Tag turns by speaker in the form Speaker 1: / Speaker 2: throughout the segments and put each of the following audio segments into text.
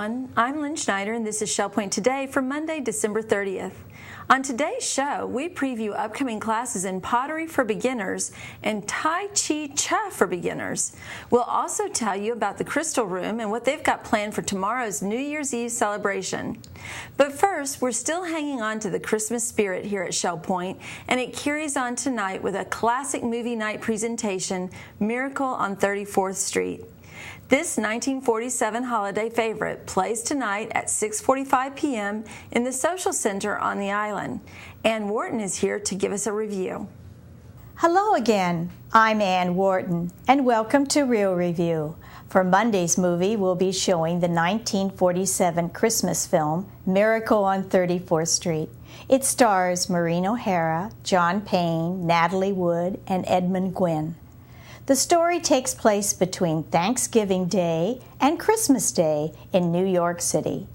Speaker 1: everyone. I'm Lynn Schneider, and this is Shell Point Today for Monday, December 30th. On today's show, we preview upcoming classes in Pottery for beginners and Chih for beginners. We'll also tell you about the Crystal Room and what they've got planned for tomorrow's New Year's Eve celebration. But first, we're still hanging on to the Christmas spirit here at Shell Point, and it carries on tonight with a classic movie night presentation, Miracle on 34th Street. This 1947 holiday favorite plays tonight at 6:45 p.m. in the Social Center on the island. Ann Wharton is here to give us a review.
Speaker 2: Hello again. I'm Ann Wharton, and welcome to Real Review. For Monday's movie, we'll be showing the 1947 Christmas film, Miracle on 34th Street. It stars Maureen O'Hara, John Payne, Natalie Wood, and Edmund Gwynn. The story takes place between Thanksgiving Day and Christmas Day in New York City.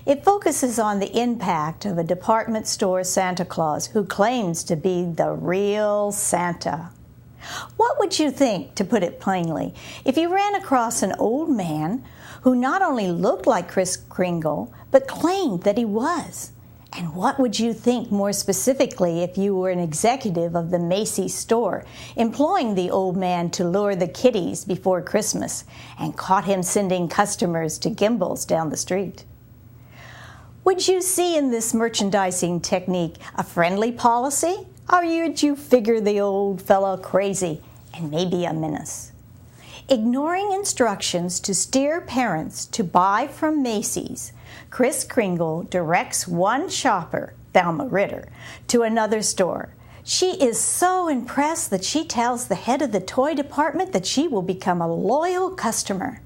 Speaker 2: It focuses on the impact of a department store Santa Claus who claims to be the real Santa. What would you think, to put it plainly, if you ran across an old man who not only looked like Kris Kringle, but claimed that he was? And what would you think more specifically if you were an executive of the Macy's store, employing the old man to lure the kiddies before Christmas and caught him sending customers to Gimbel's down the street? Would you see in this merchandising technique a friendly policy, or would you figure the old fellow crazy and maybe a menace? Ignoring instructions to steer parents to buy from Macy's, Kris Kringle directs one shopper, Thelma Ritter, to another store. She is so impressed that she tells the head of the toy department that she will become a loyal customer.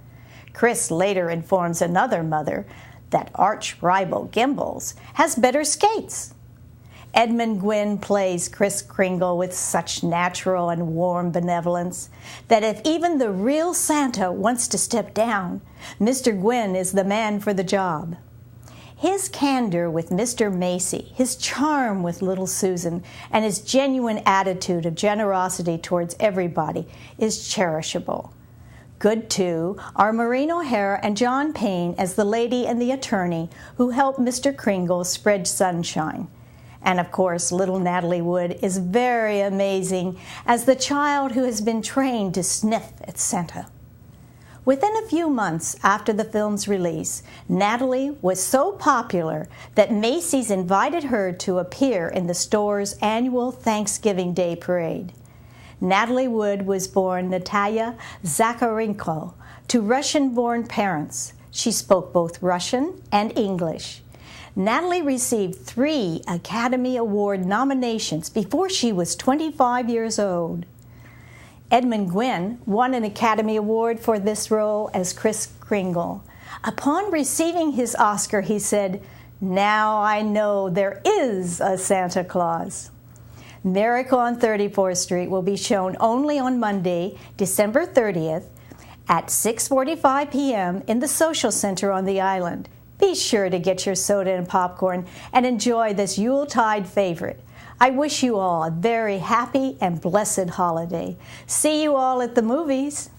Speaker 2: Kris later informs another mother that arch-rival Gimbel's has better skates. Edmund Gwynn plays Kris Kringle with such natural and warm benevolence that if even the real Santa wants to step down, Mr. Gwynn is the man for the job. His candor with Mr. Macy, his charm with little Susan, and his genuine attitude of generosity towards everybody is cherishable. Good, too, are Maureen O'Hara and John Payne as the lady and the attorney who help Mr. Kringle spread sunshine. And of course, little Natalie Wood is very amazing as the child who has been trained to sniff at Santa. Within a few months after the film's release, Natalie was so popular that Macy's invited her to appear in the store's annual Thanksgiving Day parade. Natalie Wood was born Natalia Zakharenko to Russian-born parents. She spoke both Russian and English. Natalie received 3 Academy Award nominations before she was 25 years old. Edmund Gwynn won an Academy Award for this role as Kris Kringle. Upon receiving his Oscar, he said, "Now I know there is a Santa Claus." Miracle on 34th Street will be shown only on Monday, December 30th at 6:45 p.m. in the Social Center on the island. Be sure to get your soda and popcorn and enjoy this Yuletide favorite. I wish you all a very happy and blessed holiday. See you all at the movies.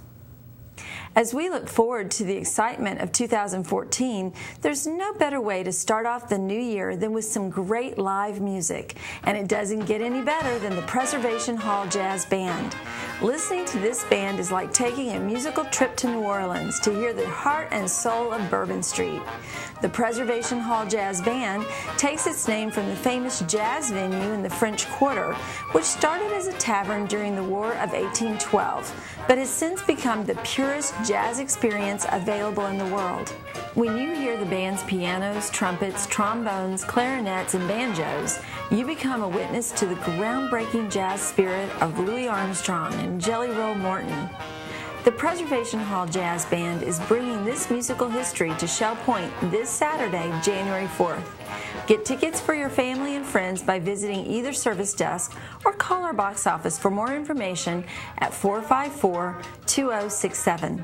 Speaker 1: As we look forward to the excitement of 2014, there's no better way to start off the new year than with some great live music. And it doesn't get any better than the Preservation Hall Jazz Band. Listening to this band is like taking a musical trip to New Orleans to hear the heart and soul of Bourbon Street. The Preservation Hall Jazz Band takes its name from the famous jazz venue in the French Quarter, which started as a tavern during the War of 1812, but has since become the purest jazz experience available in the world. When you hear the band's pianos, trumpets, trombones, clarinets, and banjos, you become a witness to the groundbreaking jazz spirit of Louis Armstrong and Jelly Roll Morton. The Preservation Hall Jazz Band is bringing this musical history to Shell Point this Saturday, January 4th. Get tickets for your family and friends by visiting either service desk or call our box office for more information at 454-2067.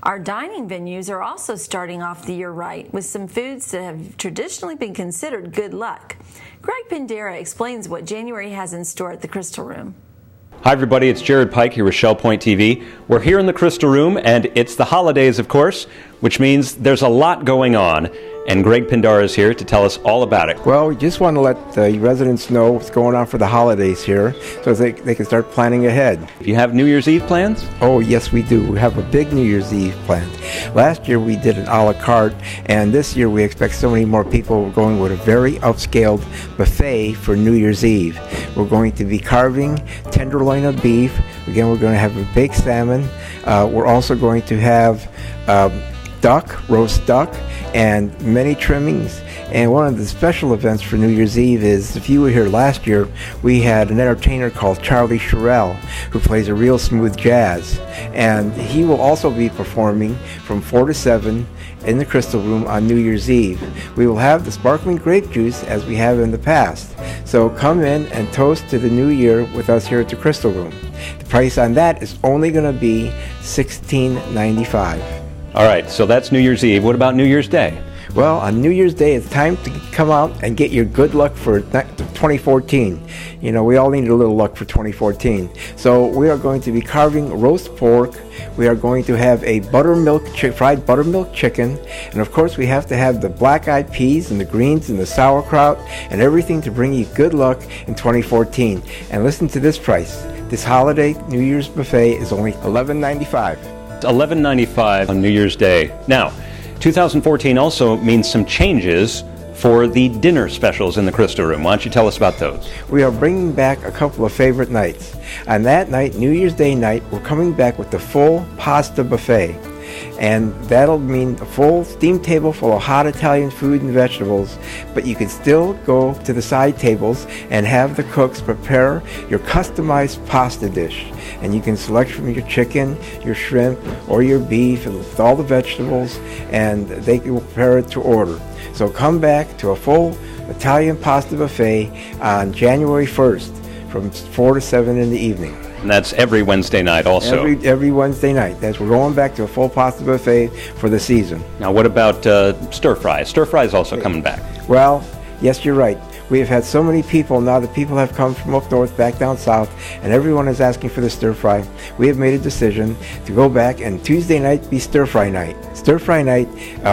Speaker 1: Our dining venues are also starting off the year right with some foods that have traditionally been considered good luck. Greg Pindara explains what January has in store at the Crystal Room.
Speaker 3: Hi everybody, it's Jared Pike here with Shell Point TV. We're here in the Crystal Room, and it's the holidays, of course, which means there's a lot going on. And Greg Pindara is here to tell us all about it.
Speaker 4: Well, we just want to let the residents know what's going on for the holidays here so they can start planning ahead.
Speaker 3: Do you have New Year's Eve plans?
Speaker 4: Oh, yes, we do. We have a big New Year's Eve planned. Last year we did an a la carte, and this year we expect so many more people. We're going with a very upscaled buffet for New Year's Eve. We're going to be carving tenderloin of beef. Again, we're going to have a baked salmon. We're also going to have roast duck, and many trimmings. And one of the special events for New Year's Eve is, if you were here last year, we had an entertainer called Charlie Sherrill, who plays a real smooth jazz. And he will also be performing from 4 to 7 in the Crystal Room on New Year's Eve. We will have the sparkling grape juice as we have in the past. So come in and toast to the new year with us here at the Crystal Room. The price on that is only going to be $16.95.
Speaker 3: All right, so that's New Year's Eve. What about New Year's Day?
Speaker 4: Well, on New Year's Day, it's time to come out and get your good luck for 2014. You know, we all need a little luck for 2014. So we are going to be carving roast pork. We are going to have a fried buttermilk chicken. And of course, we have to have the black-eyed peas and the greens and the sauerkraut and everything to bring you good luck in 2014. And listen to this price. This holiday New Year's buffet is only $11.95.
Speaker 3: $11.95 on New Year's Day. Now, 2014 also means some changes for the dinner specials in the Crystal Room. Why don't you tell us about those?
Speaker 4: We are bringing back a couple of favorite nights. On that night, New Year's Day night, we're coming back with the full pasta buffet. And that'll mean a full steam table full of hot Italian food and vegetables, but you can still go to the side tables and have the cooks prepare your customized pasta dish. And you can select from your chicken, your shrimp, or your beef with all the vegetables, and they will prepare it to order. So come back to a full Italian pasta buffet on January 1st from 4 to 7 in the evening.
Speaker 3: And that's every Wednesday night also.
Speaker 4: Every Wednesday night. We're going back to a full pasta buffet for the season.
Speaker 3: Now what about stir fries? Stir fry is also coming back.
Speaker 4: Well, yes, you're right. We have had so many people now that people have come from up north back down south, and everyone is asking for the stir fry. We have made a decision to go back and Tuesday night be stir fry night. Stir fry night,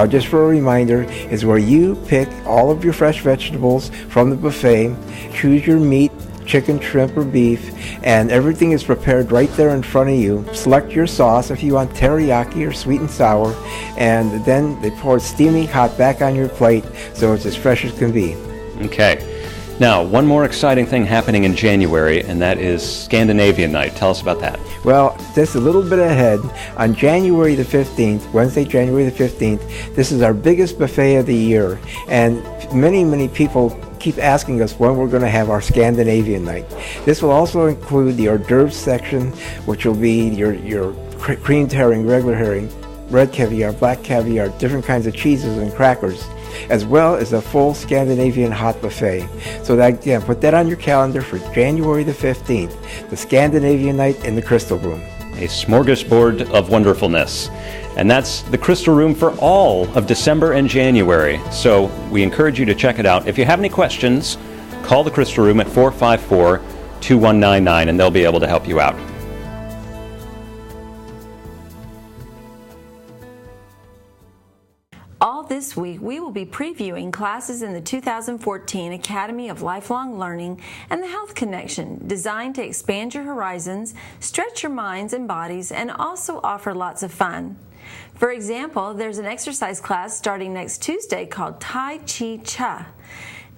Speaker 4: just for a reminder, is where you pick all of your fresh vegetables from the buffet, choose your meat, chicken, shrimp, or beef, and everything is prepared right there in front of you. Select your sauce if you want teriyaki or sweet and sour, and then they pour it steaming hot back on your plate so it's as fresh as can be.
Speaker 3: Okay. Now, one more exciting thing happening in January, and that is Scandinavian Night. Tell us about that.
Speaker 4: Well, just a little bit ahead, on January the 15th, Wednesday, January the 15th, this is our biggest buffet of the year, and many people keep asking us when we're going to have our Scandinavian Night. This will also include the hors d'oeuvres section, which will be your creamed herring, regular herring, red caviar, black caviar, different kinds of cheeses and crackers, as well as a full Scandinavian hot buffet. So that, again, put that on your calendar for January the 15th, the Scandinavian Night in the Crystal Room.
Speaker 3: A smorgasbord of wonderfulness. And that's the Crystal Room for all of December and January. So we encourage you to check it out. If you have any questions, call the Crystal Room at 454-2199 and they'll be able to help you out.
Speaker 1: All this week, we will be previewing classes in the 2014 Academy of Lifelong Learning and the Health Connection, designed to expand your horizons, stretch your minds and bodies, and also offer lots of fun. For example, there's an exercise class starting next Tuesday called Tai Chi Cha.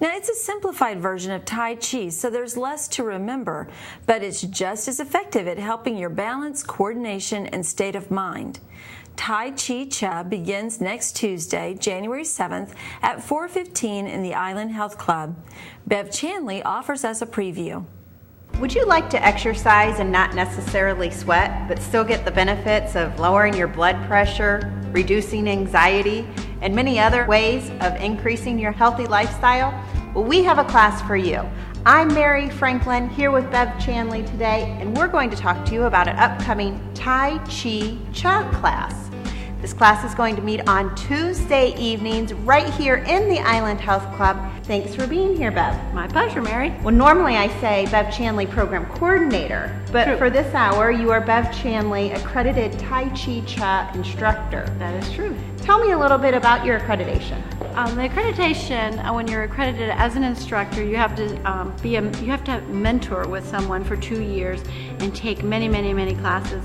Speaker 1: Now, it's a simplified version of Tai Chi, so there's less to remember, but it's just as effective at helping your balance, coordination, and state of mind. Tai Chi Cha begins next Tuesday, January 7th at 4:15 in the Island Health Club. Bev Chandley offers us a preview.
Speaker 5: Would you like to exercise and not necessarily sweat, but still get the benefits of lowering your blood pressure, reducing anxiety, and many other ways of increasing your healthy lifestyle? Well, we have a class for you. I'm Mary Franklin here with Bev Chandley today, and we're going to talk to you about an upcoming Tai Chi Cha class. This class is going to meet on Tuesday evenings right here in the Island Health Club. Thanks for being here, Bev.
Speaker 6: My pleasure, Mary.
Speaker 5: Well, normally I say Bev Chandley Program Coordinator, but
Speaker 6: True.
Speaker 5: for this hour, you are Bev Chandley, accredited Tai Chi Cha instructor.
Speaker 6: That is true.
Speaker 5: Tell me a little bit about your accreditation.
Speaker 6: The accreditation, when you're accredited as an instructor, you have to mentor with someone for 2 years and take many classes.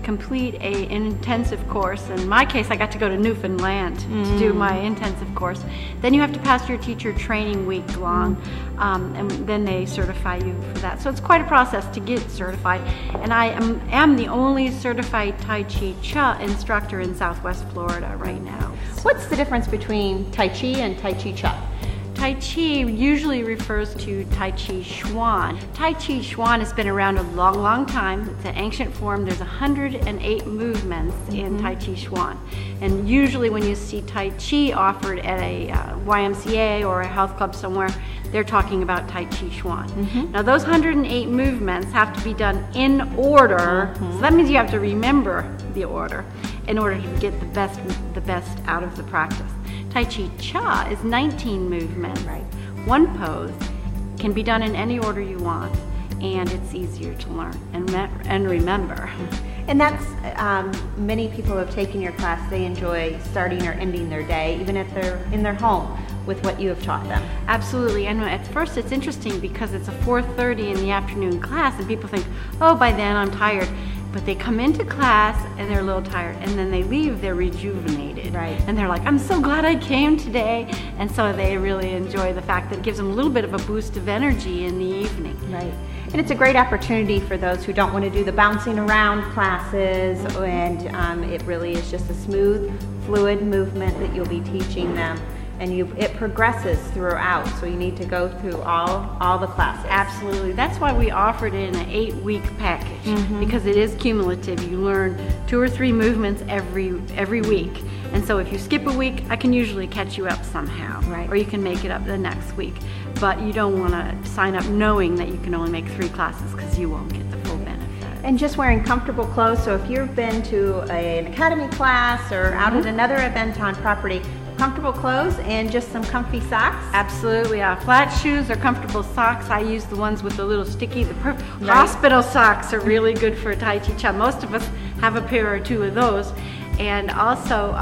Speaker 6: Complete an intensive course. In my case, I got to go to Newfoundland to do my intensive course. Then you have to pass your teacher training week long, and then they certify you for that. So it's quite a process to get certified. And I am the only certified Tai Chi Cha instructor in Southwest Florida right now.
Speaker 5: What's the difference between Tai Chi and Tai Chi Cha?
Speaker 6: Tai Chi usually refers to Tai Chi Chuan. Tai Chi Chuan has been around a long time. It's an ancient form. There's 108 movements in Tai Chi Chuan. And usually when you see Tai Chi offered at a YMCA or a health club somewhere, they're talking about Tai Chi Chuan. Now those 108 movements have to be done in order. So that means you have to remember the order in order to get the best out of the practice. Tai Chi Cha is 19 movements.
Speaker 5: Right.
Speaker 6: One pose can be done in any order you want, and it's easier to learn and remember.
Speaker 5: And that's, many people who have taken your class, they enjoy starting or ending their day, even if they're in their home, with what you have taught them.
Speaker 6: Absolutely, and at first it's interesting because it's a 4:30 in the afternoon class, and people think, oh, by then I'm tired. But they come into class and they're a little tired, and then they leave, they're rejuvenated.
Speaker 5: Right.
Speaker 6: And they're like, I'm so glad I came today. And so they really enjoy the fact that it gives them a little bit of a boost of energy in the evening.
Speaker 5: Right. And it's a great opportunity for those who don't want to do the bouncing around classes, and it really is just a smooth, fluid movement that you'll be teaching them. And it progresses throughout, so you need to go through all the classes.
Speaker 6: Absolutely. That's why we offered it in an 8-week package, because it is cumulative. You learn 2 or 3 movements every week. And so if you skip a week, I can usually catch you up somehow.
Speaker 5: Right.
Speaker 6: Or you can make it up the next week. But you don't want to sign up knowing that you can only make 3 classes, because you won't get the full benefit.
Speaker 5: And just wearing comfortable clothes, so if you've been to an academy class or out at another event on property, comfortable clothes and just some comfy socks?
Speaker 6: Absolutely. Flat shoes or comfortable socks. I use the ones with the little sticky. Hospital socks are really good for Tai Chi Cha. Most of us have a pair or 2 of those. And also,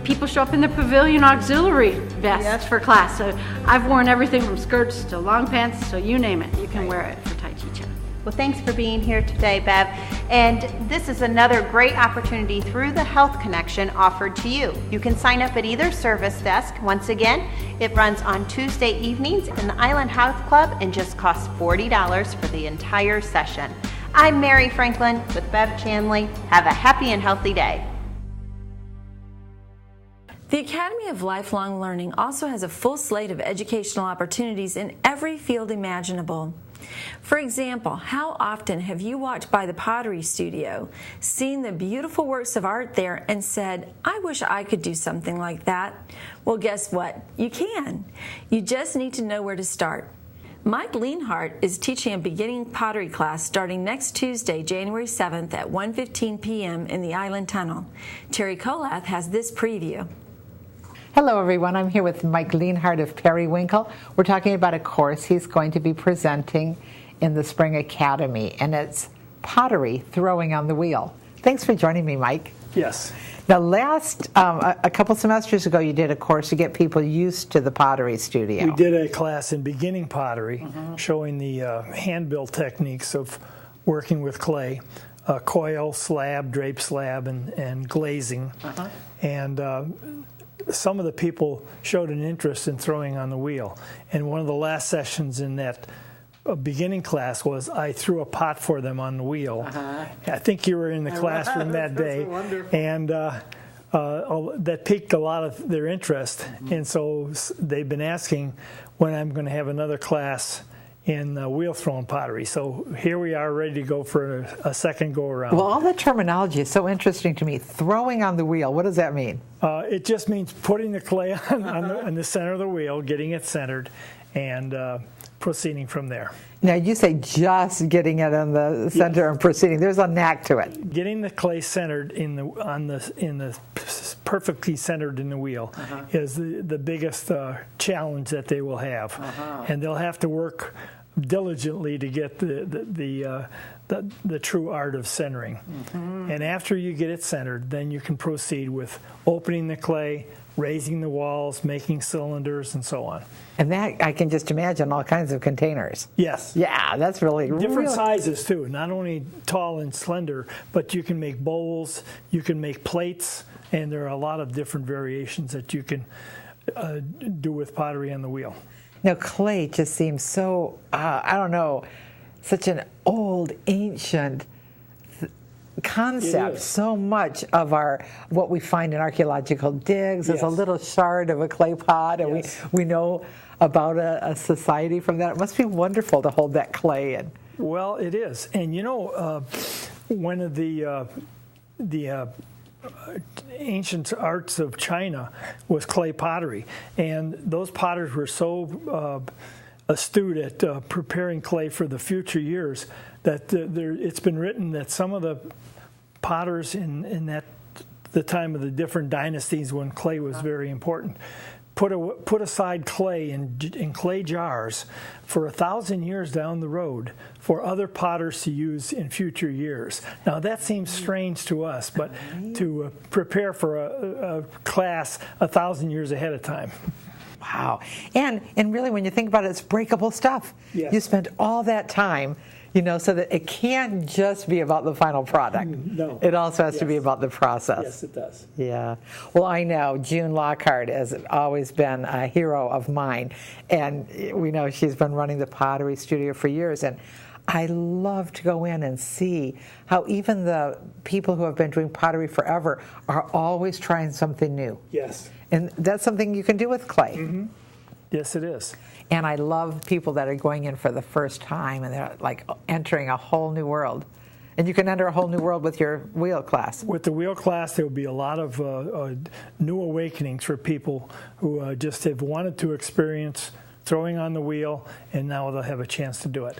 Speaker 6: people show up in the pavilion auxiliary vest for class. So I've worn everything from skirts to long pants, so you name it. You can wear it for Tai Chi Cha.
Speaker 5: Well, thanks for being here today, Bev. And this is another great opportunity through the Health Connection offered to you. You can sign up at either service desk. Once again, it runs on Tuesday evenings in the Island Health Club and just costs $40 for the entire session. I'm Mary Franklin with Bev Chandley. Have a happy and healthy day.
Speaker 1: The Academy of Lifelong Learning also has a full slate of educational opportunities in every field imaginable. For example, how often have you walked by the Pottery studio, seen the beautiful works of art there, and said, I wish I could do something like that? Well, guess what? You can. You just need to know where to start. Mike Lienhardt is teaching a beginning pottery class starting next Tuesday, January 7th at 1:15 p.m. in the Island Tunnel. Terry Kolath has this preview.
Speaker 7: Hello everyone, I'm here with Mike Lienhardt of Periwinkle. We're talking about a course he's going to be presenting in the Spring Academy, and it's Pottery, Throwing on the Wheel. Thanks for joining me, Mike.
Speaker 8: Yes.
Speaker 7: Now a couple semesters ago you did a course to get people used to the pottery studio.
Speaker 8: We did a class in beginning pottery showing the hand-built techniques of working with clay, coil, slab, drape slab, and glazing. And some of the people showed an interest in throwing on the wheel. And one of the last sessions in that beginning class was I threw a pot for them on the wheel. I think you were in the classroom that day. And that piqued a lot of their interest. And so they've been asking when I'm going to have another class in wheel throwing pottery. So here we are ready to go for a second go around.
Speaker 7: Well, all the terminology is so interesting to me. Throwing on the wheel, what does that mean?
Speaker 8: It just means putting the clay on the center of the wheel, getting it centered, and proceeding from there.
Speaker 7: Now, you say just getting it in the center and proceeding. There's a knack to it.
Speaker 8: Getting the clay centered perfectly centered in the wheel is the biggest challenge that they will have, and they'll have to work diligently to get the true art of centering. And after you get it centered, then you can proceed with opening the clay, raising the walls, making cylinders, and so on.
Speaker 7: And that, I can just imagine all kinds of containers.
Speaker 8: Yes.
Speaker 7: Yeah, that's really
Speaker 8: different sizes too. Not only tall and slender, but you can make bowls, you can make plates, and there are a lot of different variations that you can do with pottery on the wheel.
Speaker 7: Now, clay just seems so, I don't know, such an old, ancient concept. So much of what we find in archaeological digs is a little shard of a clay pot, and we know about a society from that. It must be wonderful to hold that clay in.
Speaker 8: Well, it is. And you know, one of the ancient arts of China was clay pottery, and those potters were so astute at preparing clay for the future years that it's been written that some of the potters in the time of the different dynasties when clay was very important put aside clay in clay jars for 1,000 years down the road for other potters to use in future years. Now that seems strange to us, but to prepare for a class 1,000 years ahead of time.
Speaker 7: Wow. And really, when you think about it, it's breakable stuff.
Speaker 8: Yes.
Speaker 7: You spent all that time, so that it can't just be about the final product.
Speaker 8: No.
Speaker 7: It also has to be about the process.
Speaker 8: Yes, it does.
Speaker 7: Yeah. Well, I know June Lockhart has always been a hero of mine, and we know she's been running the Pottery Studio for years, and I love to go in and see how even the people who have been doing pottery forever are always trying something new.
Speaker 8: Yes.
Speaker 7: And that's something you can do with clay.
Speaker 8: Mm-hmm. Yes, it is.
Speaker 7: And I love people that are going in for the first time and they're like entering a whole new world. And you can enter a whole new world with your wheel class.
Speaker 8: With the wheel class, there will be a lot of new awakenings for people who just have wanted to experience throwing on the wheel, and now they'll have a chance to do it.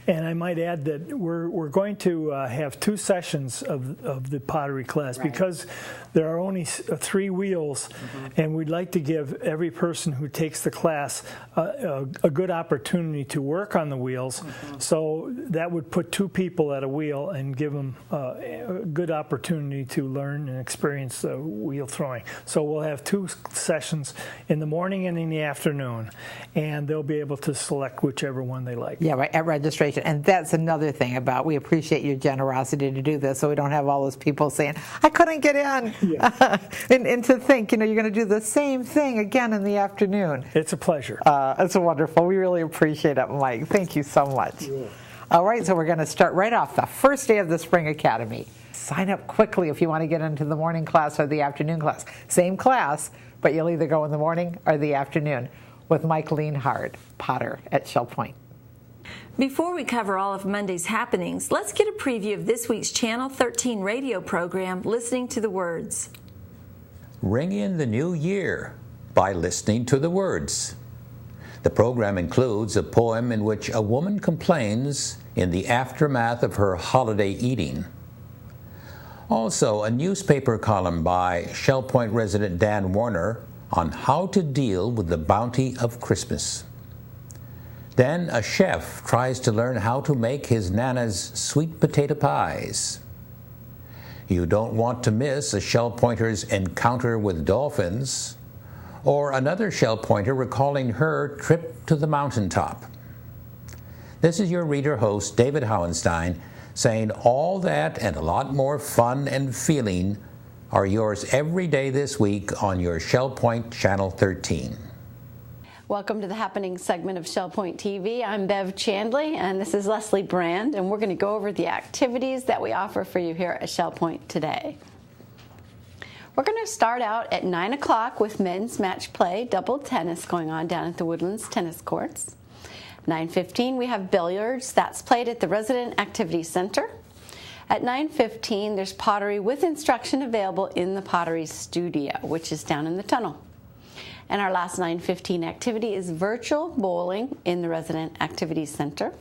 Speaker 8: And I might add that we're going to have 2 sessions of the pottery class, because there are only 3 wheels, and we'd like to give every person who takes the class a good opportunity to work on the wheels. So that would put 2 people at a wheel and give them a good opportunity to learn and experience wheel throwing. So we'll have 2 sessions in the morning and in the afternoon, and they'll be able to select whichever one they like.
Speaker 7: Yeah, right, at registration. And that's another thing about, we appreciate your generosity to do this, so we don't have all those people saying, I couldn't get in. Yeah. and to think, you're going to do the same thing again in the afternoon.
Speaker 8: It's a pleasure.
Speaker 7: It's wonderful. We really appreciate it, Mike. Thank you so much.
Speaker 8: Yeah.
Speaker 7: All right, so we're going to start right off the first day of the Spring Academy. Sign up quickly if you want to get into the morning class or the afternoon class. Same class, but you'll either go in the morning or the afternoon with Mike Lienhardt, potter at Shell Point.
Speaker 1: Before we cover all of Monday's happenings, let's get a preview of this week's Channel 13 radio program, Listening to the Words.
Speaker 9: Ring in the new year by listening to the words. The program includes a poem in which a woman complains in the aftermath of her holiday eating. Also, a newspaper column by Shell Point resident Dan Warner on how to deal with the bounty of Christmas. Then a chef tries to learn how to make his Nana's sweet potato pies. You don't want to miss a Shell Pointer's encounter with dolphins, or another Shell Pointer recalling her trip to the mountaintop. This is your reader host, David Howenstein, saying all that and a lot more fun and feeling are yours every day this week on your Shell Point Channel 13.
Speaker 10: Welcome to the happening segment of Shell Point TV. I'm Bev Chandley, and this is Leslie Brand, and we're going to go over the activities that we offer for you here at Shell Point today. We're going to start out at 9 o'clock with men's match play, double tennis going on down at the Woodlands Tennis Courts. 9:15 we have billiards. That's played at the Resident Activity Center. At 9:15 there's pottery with instruction available in the Pottery Studio, which is down in the tunnel. And our last 9:15 activity is virtual bowling in the Resident Activities Center.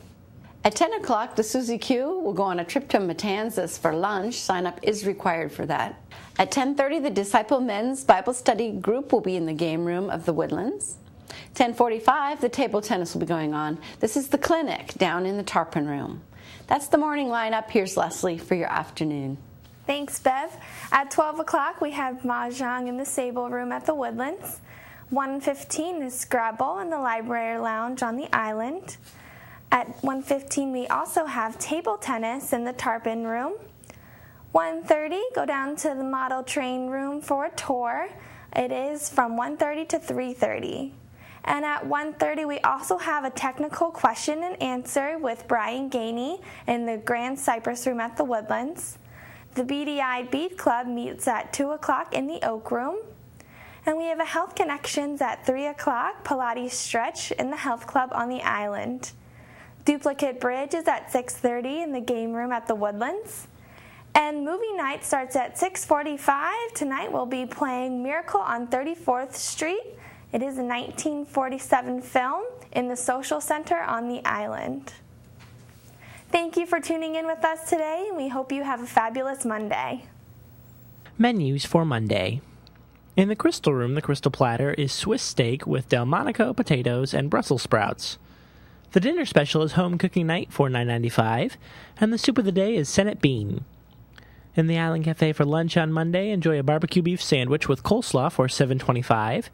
Speaker 10: At 10 o'clock, the Susie Q will go on a trip to Matanzas for lunch. Sign up is required for that. At 10:30, the Disciple Men's Bible Study group will be in the game room of the Woodlands. 10:45, the table tennis will be going on. This is the clinic down in the Tarpon room. That's the morning lineup. Here's Leslie for your afternoon.
Speaker 11: Thanks, Bev. At 12 o'clock, we have Mahjong in the Sable room at the Woodlands. 1:15 is Scrabble in the Library Lounge on the island. At 1:15, we also have table tennis in the Tarpon room. 1:30, go down to the model train room for a tour. It is from 1:30 to 3:30. And at 1:30, we also have a technical question and answer with Brian Gainey in the Grand Cypress room at the Woodlands. The BDI Bead Club meets at 2 o'clock in the Oak room. And we have a Health Connections at 3 o'clock, Pilates Stretch in the Health Club on the island. Duplicate Bridge is at 6:30 in the game room at the Woodlands. And movie night starts at 6:45. Tonight we'll be playing Miracle on 34th Street. It is a 1947 film in the Social Center on the island. Thank you for tuning in with us today, and we hope you have a fabulous Monday.
Speaker 12: Menus for Monday. In the Crystal Room, the Crystal Platter is Swiss steak with Delmonico potatoes and Brussels sprouts. The dinner special is Home Cooking Night for $9.95, and the soup of the day is Senate Bean. In the Island Cafe for lunch on Monday, enjoy a barbecue beef sandwich with coleslaw for $7.25.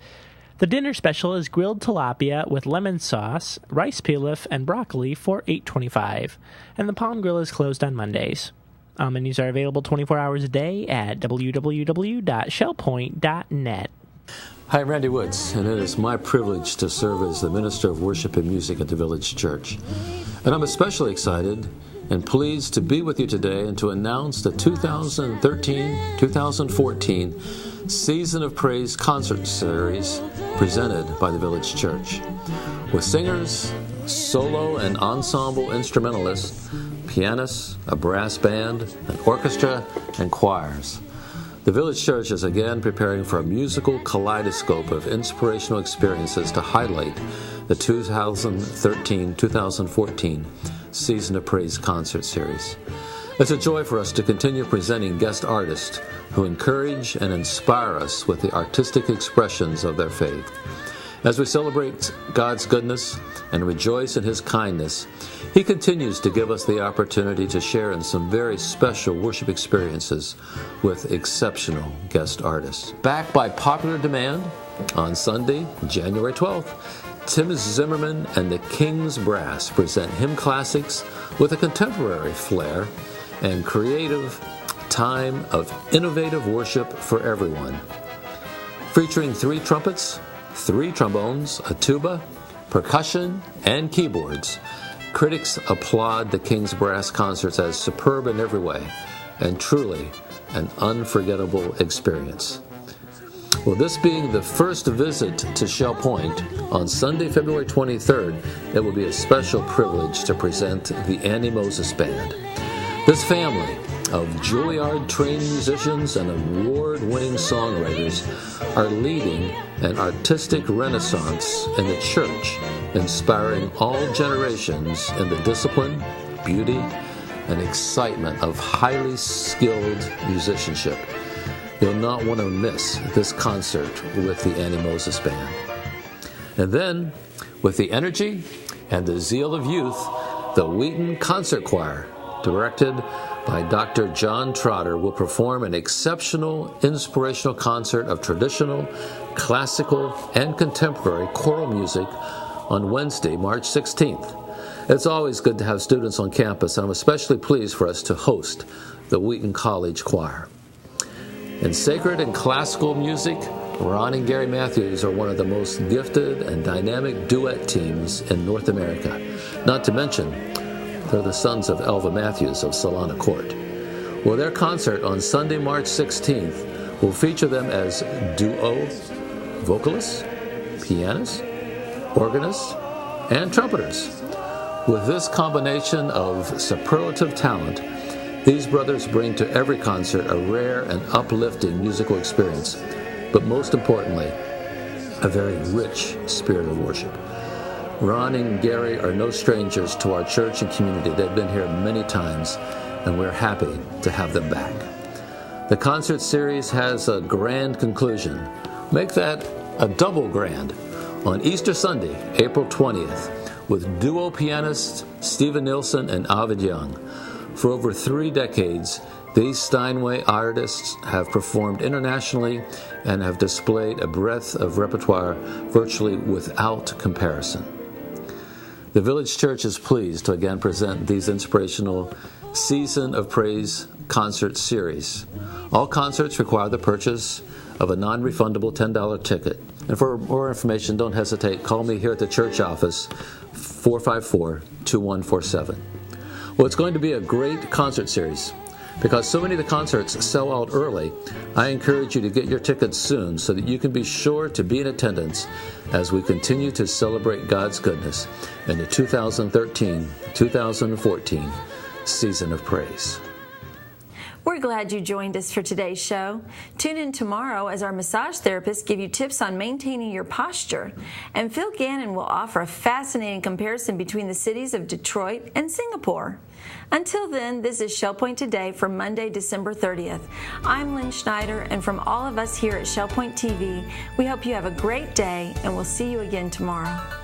Speaker 12: The dinner special is grilled tilapia with lemon sauce, rice pilaf, and broccoli for $8.25, and the Palm Grill is closed on Mondays. All menus are available 24 hours a day at www.shellpoint.net.
Speaker 13: Hi, I'm Randy Woods, and it is my privilege to serve as the Minister of Worship and Music at the Village Church. And I'm especially excited and pleased to be with you today and to announce the 2013-2014 Season of Praise concert series presented by the Village Church. With singers, solo and ensemble instrumentalists, pianists, a brass band, an orchestra, and choirs. The Village Church is again preparing for a musical kaleidoscope of inspirational experiences to highlight the 2013-2014 Season of Praise concert series. It's a joy for us to continue presenting guest artists who encourage and inspire us with the artistic expressions of their faith. As we celebrate God's goodness and rejoice in His kindness, He continues to give us the opportunity to share in some very special worship experiences with exceptional guest artists. Backed by popular demand, on Sunday, January 12th, Tim Zimmerman and the King's Brass present hymn classics with a contemporary flair and creative time of innovative worship for everyone. Featuring 3 trumpets, 3 trombones, a tuba, percussion, and keyboards, critics applaud the King's Brass concerts as superb in every way and truly an unforgettable experience. Well, this being the first visit to Shell Point on Sunday, February 23rd, it will be a special privilege to present the Annie Moses Band. This family of Juilliard-trained musicians and award-winning songwriters are leading an artistic renaissance in the church, inspiring all generations in the discipline, beauty, and excitement of highly skilled musicianship. You'll not want to miss this concert with the Annie Moses Band. And then, with the energy and the zeal of youth, the Wheaton Concert Choir, directed by Dr. John Trotter, will perform an exceptional inspirational concert of traditional, classical, and contemporary choral music on Wednesday, March 16th. It's always good to have students on campus, and I'm especially pleased for us to host the Wheaton College Choir. In sacred and classical music, Ron and Gary Matthews are one of the most gifted and dynamic duet teams in North America. Not to mention, they're the sons of Elva Matthews of Solana Court. Well, their concert on Sunday, March 16th will feature them as duo vocalists, pianists, organists, and trumpeters. With this combination of superlative talent, these brothers bring to every concert a rare and uplifting musical experience, but most importantly, a very rich spirit of worship. Ron and Gary are no strangers to our church and community. They've been here many times, and we're happy to have them back. The concert series has a grand conclusion. Make that a double grand on Easter Sunday, April 20th, with duo pianists Stephen Nilsson and Ovid Young. For over 3 decades, these Steinway artists have performed internationally and have displayed a breadth of repertoire virtually without comparison. The Village Church is pleased to again present these inspirational Season of Praise concert series. All concerts require the purchase of a non-refundable $10 ticket. And for more information, don't hesitate. Call me here at the church office, 454-2147. Well, it's going to be a great concert series. Because so many of the concerts sell out early, I encourage you to get your tickets soon so that you can be sure to be in attendance as we continue to celebrate God's goodness in the 2013-2014 Season of Praise.
Speaker 1: We're glad you joined us for today's show. Tune in tomorrow as our massage therapists give you tips on maintaining your posture. And Phil Gannon will offer a fascinating comparison between the cities of Detroit and Singapore. Until then, this is ShellPoint Today for Monday, December 30th. I'm Lynn Schneider, and from all of us here at ShellPoint TV, we hope you have a great day, and we'll see you again tomorrow.